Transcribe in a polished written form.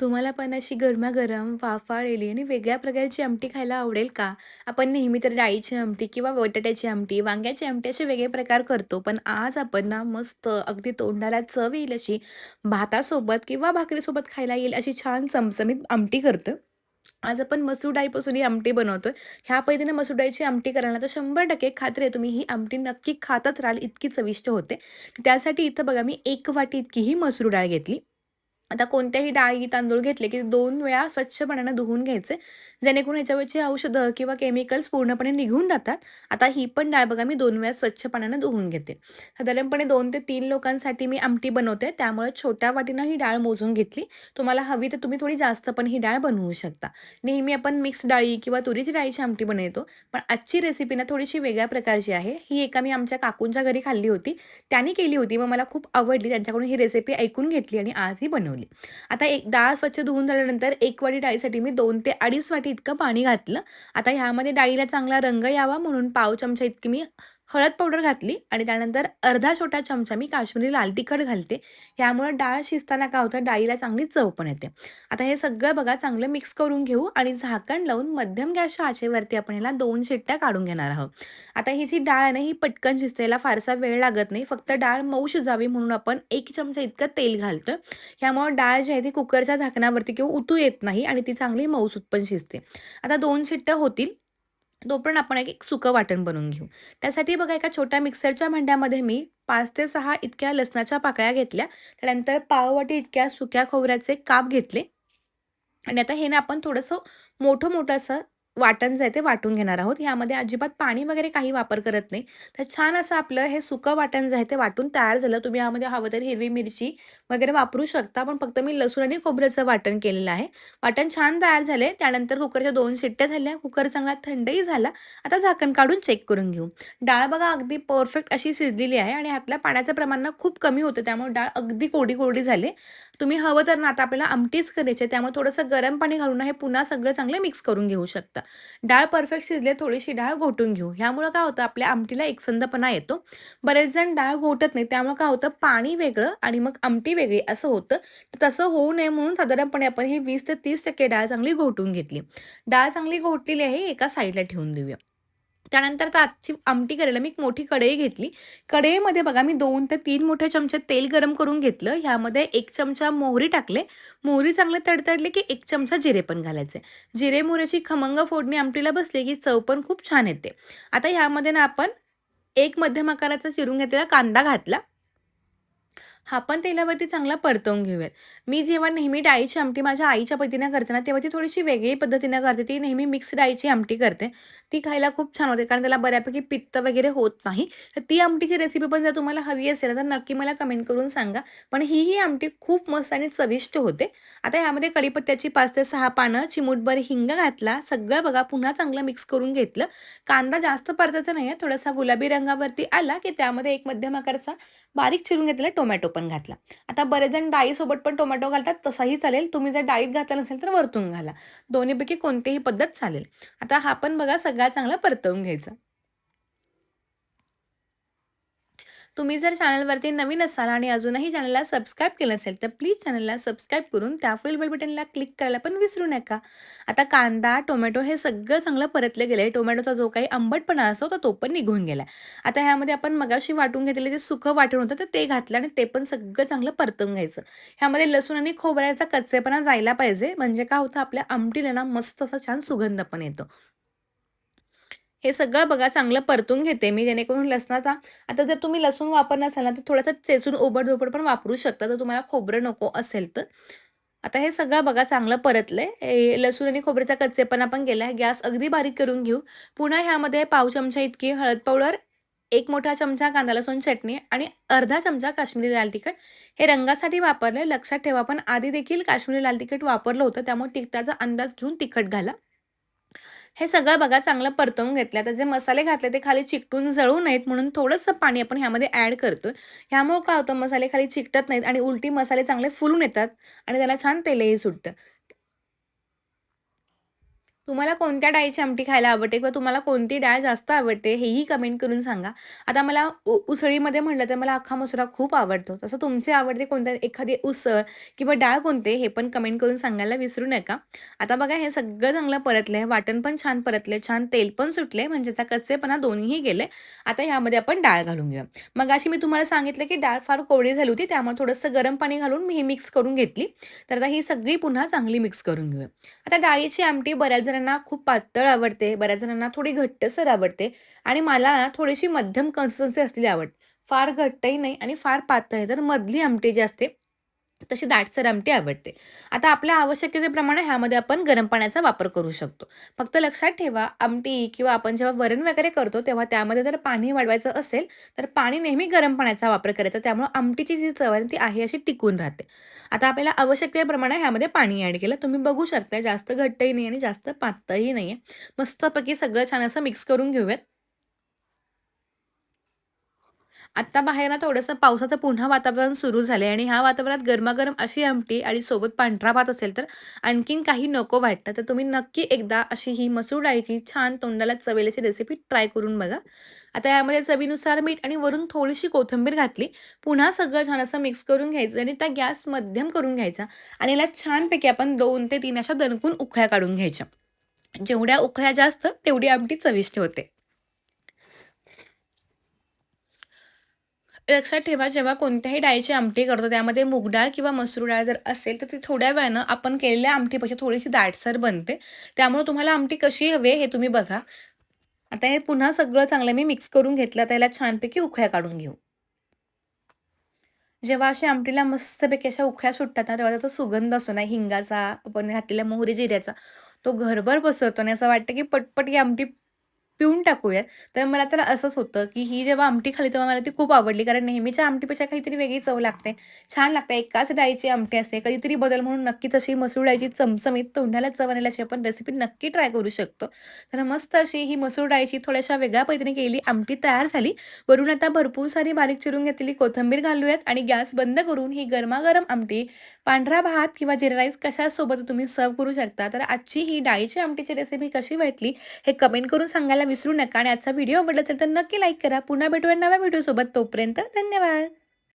तुम्हाला पण अशी गरमागरम, वाफाळलेली आणि वेगळ्या प्रकारची आमटी खायला आवडेल का? आपण नेहमी तर डाळीची आमटी किंवा बटाट्याची आमटी, वांग्याची आमटी असे वेगळे प्रकार करतो. पण आज आपण ना मस्त अगदी तोंडाला चव येईल अशी भातासोबत किंवा भाकरीसोबत खायला येईल अशी छान चमचमीत आमटी करतोय. आज आपण मसूर डाळीपासून ही आमटी बनवतोय. ह्या पद्धतीने मसूर डाळीची आमटी कराल ना, तर 100% खात्री आहे तुम्ही ही आमटी नक्की खातच राहाल, इतकी चविष्ट होते. त्यासाठी इथं बघा मी 1 वाटी इतकी ही मसूर डाळ घेतली. आता कोणत्याही डाळी, तांदूळ घेतले, की 2 वेळा स्वच्छ पाण्यानं धुवून घ्यायचे, जेणेकरून ह्याच्यावरची औषधं किंवा केमिकल्स पूर्णपणे निघून जातात. आता ही पण डाळ बघा मी 2 वेळा स्वच्छ पाण्यानं धुवून घेते. साधारणपणे 2 ते 3 लोकांसाठी मी आमटी बनवते, त्यामुळे छोट्या वाटीनं ही डाळ मोजून घेतली. तुम्हाला हवी तर तुम्ही थोडी जास्त पण ही डाळ बनवू शकता. नेहमी आपण मिक्स डाळी किंवा तुरीची डाळीची आमटी बनवतो, पण आजची रेसिपी ना थोडीशी वेगळ्या प्रकारची आहे. ही एका मी आमच्या काकूंच्या घरी खाल्ली होती. त्यांनी केली होती, मग मला खूप आवडली. त्यांच्याकडून ही रेसिपी ऐकून घेतली आणि आज ही बनवली. आता एक डाळ स्वच्छ धुवून झाल्यानंतर 1 वाटी डाळीसाठी मी 2 ते 2.5 वाटी इतकं पाणी घातलं. आता ह्यामध्ये डाळीला चांगला रंग यावा म्हणून पाव चमचा इतकी मी हळद पावडर घातली आणि त्यानंतर अर्धा छोटा चमचा मी काश्मीरी लाल तिखट घालते. यामुळे डाळ शिजताना काय होतं, डाळीला चांगली चव पण येते. आता हे सगळं बघा चांगलं मिक्स करून घेऊ आणि झाकण लावून मध्यम गॅसच्या आचेवरती आपण ह्याला 2 शिट्ट्या काढून घेणार आहोत. आता ही जी डाळ आहे ना, ही पटकन शिजते. याला फारसा वेळ लागत नाही. फक्त डाळ मऊ शिजावी म्हणून आपण 1 चमचा इतकं तेल घालतोय. ह्यामुळे डाळ जी आहे ती कुकरच्या झाकणावरती किंवा उतू येत नाही आणि ती चांगली मऊसूत पण शिजते. आता 2 शिट्ट्या होतील, तोपर्यंत आपण एक सुकं वाटण बनवून घेऊ. त्यासाठी बघा एका छोट्या मिक्सरच्या भांड्यामध्ये मी 5 ते 6 इतक्या लसणाच्या पाकळ्या घेतल्या. त्यानंतर पाववाटी इतक्या सुक्या खोबऱ्याचे काप घेतले आणि आता हे ना आपण थोडंसं मोठं-मोठं असं वाटण जे आहे ते वाटून घेणार आहोत. यामध्ये अजिबात पाणी वगैरे काही वापर करत नाही. तर छान असं आपलं हे सुकं वाटण जे आहे ते वाटून तयार झालं. तुम्ही यामध्ये हवं तर हिरवी मिरची वगैरे वापरू शकता. पण फक्त मी लसूण आणि खोबऱ्याचं वाटण केलेलं आहे. वाटण छान तयार झाले. त्यानंतर कुकरच्या 2 शिट्ट्या झाल्या. कुकर चांगला थंडही झाला. आता झाकण काढून चेक करून घेऊ. डाळ बघा अगदी परफेक्ट अशी शिजलेली आहे आणि ह्यातल्या पाण्याचं प्रमाण ना खूप कमी होतं. त्यामुळे डाळ अगदी कोरडी-कोरडी झाली. तुम्ही हवं तर ना आता आपल्याला आमटीच करायची आहे, त्यामुळे थोडंसं गरम पाणी घालून ना हे पुन्हा सगळं चांगलं मिक्स करून घेऊ शकता. डाळ परफेक्ट शिजली थोडीशी डाळ घोटून घेऊ. ह्यामुळं काय होतं आपल्या आमटीला एकसंधपणा येतो. बरेच जण डाळ घोटत नाही. त्यामुळे काय होतं पाणी वेगळं आणि मग आमटी वेगळी असं होतं. तर तसं होऊ नये म्हणून साधारणपणे आपण ही 20% ते 30% डाळ चांगली घोटून घेतली. डाळ चांगली घोटलेली आहे, एका साईडला ठेवून देऊया. त्यानंतर तर आजची आमटी करायला मी एक मोठी कढई घेतली. कढईमध्ये बघा मी 2 ते 3 मोठे चमचे तेल गरम करून घेतलं. ह्यामध्ये 1 चमचा मोहरी टाकले. मोहरी चांगले तडतडली की 1 चमचा जिरे पण घालायचे. जिरे मोहरीची खमंग फोडणी आमटीला बसली की चव पण खूप छान येते. आता ह्यामध्ये ना आपण एक मध्यम आकाराचा चिरून घेतलेला कांदा घातला. हा पण तेलावरती चांगला परतवून घेऊयात. मी जेव्हा नेहमी डाळीची आमटी माझ्या आईच्या पद्धतीनं करते ना, तेव्हा ती थोडीशी वेगळी पद्धतीनं करते. ती नेहमी मिक्स डाळीची आमटी करते. ती खायला खूप छान होते, कारण त्याला बऱ्यापैकी पित्त वगैरे होत नाही. तर ती आमटीची रेसिपी पण जर तुम्हाला हवी असेल, तर नक्की मला कमेंट करून सांगा. पण ही आमटी खूप मस्त आणि चविष्ट होते. आता ह्यामध्ये कढीपत्त्याची 5 ते 6 पानं, चिमूटभर हिंग घातला. सगळं बघा पुन्हा चांगलं मिक्स करून घेतलं. कांदा जास्त परतायचा नाहीये, थोडासा गुलाबी रंगावरती आला, की त्यामध्ये एक मध्यम आकाराचा बारीक चिरून घेतलेला टोमॅटो पण घातला. आता बरेच जण डाळीसोबत पण टोमॅटो घालतात, तसाही चालेल. तुम्ही जर डाळीत घातला नसेल तर वरतून घाला. दोन्हीपैकी कोणतीही पद्धत चालेल. आता हा पण बघा सगळा चांगला परतवून घ्यायचा. तुम्ही जर चॅनलवरती नवीन असाल आणि अजूनही चॅनलला सबस्क्राईब केलं नसेल, तर प्लीज चॅनलला सबस्क्राईब करून त्या फुल बेल बटनला क्लिक करायला पण विसरू नका. आता कांदा, टोमॅटो हे सगळं चांगलं परतलं गेलंय. टोमॅटोचा जो काही आंबटपणा असतो, तर तो पण निघून गेलाय. आता ह्यामध्ये आपण मगाशी वाटून घेतलेलं जे सुकं वाटण होतं, तर ते घातलं आणि ते पण सगळं चांगलं परतवून घ्यायचं. ह्यामध्ये लसूण आणि खोबऱ्याचा कच्चेपणा जायला पाहिजे, म्हणजे काय होतं आपल्या आमटीला ना मस्त असा छान सुगंध पण येतो. हे सगळं बघा चांगलं परतून घेते मी, जेणेकरून लसणाचा आता जर तुम्ही लसूण वापरणार असाल ना, तर थोडासा चेचून ओबड-धोबड पण वापरू शकता, जर तुम्हाला खोबरं नको असेल तर. आता हे सगळं बघा चांगलं परतलंय. लसूण आणि खोबऱ्याचा कच्चेपणा पण गेलाय. गॅस अगदी बारीक करून घेऊ. पुन्हा ह्यामध्ये पाव चमचा इतकी हळद पावडर, 1 मोठा चमचा कांदा लसूण चटणी आणि अर्धा चमचा काश्मीरी लाल तिखट हे रंगासाठी वापरलंय. लक्षात ठेवा, आपण आधी देखील काश्मीरी लाल तिखट वापरलं होतं, त्यामुळे तिखटाचा अंदाज घेऊन तिखट घाला. हे सगळं बघा चांगलं परतवून घेतलं. आता जे मसाले घातले ते खाली चिकटून जळू नयेत म्हणून थोडंसं पाणी आपण ह्यामध्ये ॲड करतोय. ह्यामुळे काय होतं मसाले खाली चिकटत नाहीत आणि उलटी मसाले चांगले फुलून येतात आणि त्याला छान तेलही सुटतं. तुम्हाला कोणत्या डाळीची आमटी खायला आवडते किंवा तुम्हाला कोणती डाळ जास्त आवडते हेही कमेंट करून सांगा. आता मला उसळीमध्ये म्हटलं तर मला अख्खा मसुरा खूप आवडतो. तसं तुमची आवडते कोणत्या एखादी उसळ किंवा डाळ कोणते हे पण कमेंट करून सांगायला विसरू नका. आता बघा हे सगळं चांगलं परतलंय, वाटण पण छान परतले, छान तेल पण सुटले म्हणजे त्याचा कच्चेपणा दोन्हीही गेले. आता ह्यामध्ये आपण डाळ घालून घेऊया. मगाशी मी तुम्हाला सांगितलं की डाळ फार कोरडी झाली होती त्यामुळे थोडंसं गरम पाणी घालून मी ही मिक्स करून घेतली. तर आता ही सगळी पुन्हा चांगली मिक्स करून घेऊया. आता डाळीची आमटी बऱ्याच जणांना खूप पातळ आवडते, बऱ्याच जणांना थोडी घट्टसर आवडते आणि मला ना थोडीशी मध्यम कन्सिस्टन्सी असलेली आवडते. फार घट्टही नाही आणि फार पातळ नाही. तर मधली आमटी जी असते, तशी दाटसर आमटी आवडते. आता आपल्या आवश्यकतेप्रमाणे ह्यामध्ये आपण गरम पाण्याचा वापर करू शकतो. फक्त लक्षात ठेवा, आमटी किंवा आपण जेव्हा वरण वगैरे करतो, तेव्हा त्यामध्ये जर पाणी वाढवायचं असेल, तर पाणी नेहमी गरम पाण्याचा वापर करायचा. त्यामुळे आमटीची जी चव आहे ती आहे अशी टिकून राहते. आता आपल्याला आवश्यकतेप्रमाणे ह्यामध्ये पाणी ॲड केलं. तुम्ही बघू शकता जास्त घट्टही नाही आणि जास्त पातळही नाहीये. मस्तपैकी सगळं छान असं मिक्स करून घेऊयात. आत्ता बाहेर ना थोडंसं पावसाचं पुन्हा वातावरण सुरू झालंय आणि ह्या वातावरणात गरमागरम अशी आमटी आणि सोबत पांढरा भात असेल तर आणखीन काही नको वाटतं. तर तुम्ही नक्की एकदा अशी ही मसूर डाळीची छान तोंडाला चवेल अशी रेसिपी ट्राय करून बघा. आता यामध्ये चवीनुसार मीठ आणि वरून थोडीशी कोथिंबीर घातली. पुन्हा सगळं छान असं मिक्स करून घ्यायचं आणि त्या गॅस मध्यम करून घ्यायचा आणि याला छानपैकी आपण 2 ते 3 अशा दणकून उकळ्या काढून घ्यायच्या. जेवढ्या उकळ्या जास्त तेवढी आमटी चविष्ट होते. लक्षात ठेवा जेव्हा कोणत्याही डाळीची आमटी करतो त्यामध्ये मूग डाळ किंवा मसूर डाळ जर असेल तर ती थोड्या वेळानं आपण केलेल्या आमटीपेक्षा थोडीशी दाटसर बनते. त्यामुळे तुम्हाला आमटी कशी हवी आहे हे तुम्ही बघा. आता हे पुन्हा सगळं चांगलं मी मिक्स करून घेतलं. आता याला छानपैकी उकळ्या काढून घेऊ. जेव्हा अशा आमटीला मस्तपैकी अशा उकळ्या सुटतात ना, तेव्हा त्याचा सुगंध असतो ना हिंगाचा, आपण घातलेल्या मोहरी जिऱ्याचा, तो घरभर पसरतो आणि असं वाटतं की पटपट ही आमटी पिऊन टाकूयात. तर मला तर असंच होतं, की ही जेव्हा आमटी खाल्ली तेव्हा मला ती खूप आवडली. कारण नेहमीच्या आमटीपेक्षा काहीतरी वेगळी चव लागते. छान लागते. एकाच डाळीची आमटी असते. कधीतरी बदल म्हणून नक्कीच अशी मसूर डाळीची चमचमीत तोंडाला चव आणेल अशी आपण रेसिपी नक्की ट्राय करू शकतो. तर मस्त अशी ही मसूर डाळीची थोड्याशा वेगळ्या पद्धतीने केलेली आमटी तयार झाली. वरून आता भरपूर सारी बारीक चिरून घेतलेली कोथिंबीर घालूयात आणि गॅस बंद करून ही गरमागरम आमटी पांढरा भात किंवा जिरा राईस कशासोबत तुम्ही सर्व्ह करू शकता. तर आजची ही डाळीची आमटीची रेसिपी कशी वाटली हे कमेंट करून सांगायला विसरू नका आणि आजचा व्हिडिओ आवडला असेल तर नक्की लाईक करा. पुन्हा भेटूया नव्या व्हिडिओसोबत. तोपर्यंत धन्यवाद.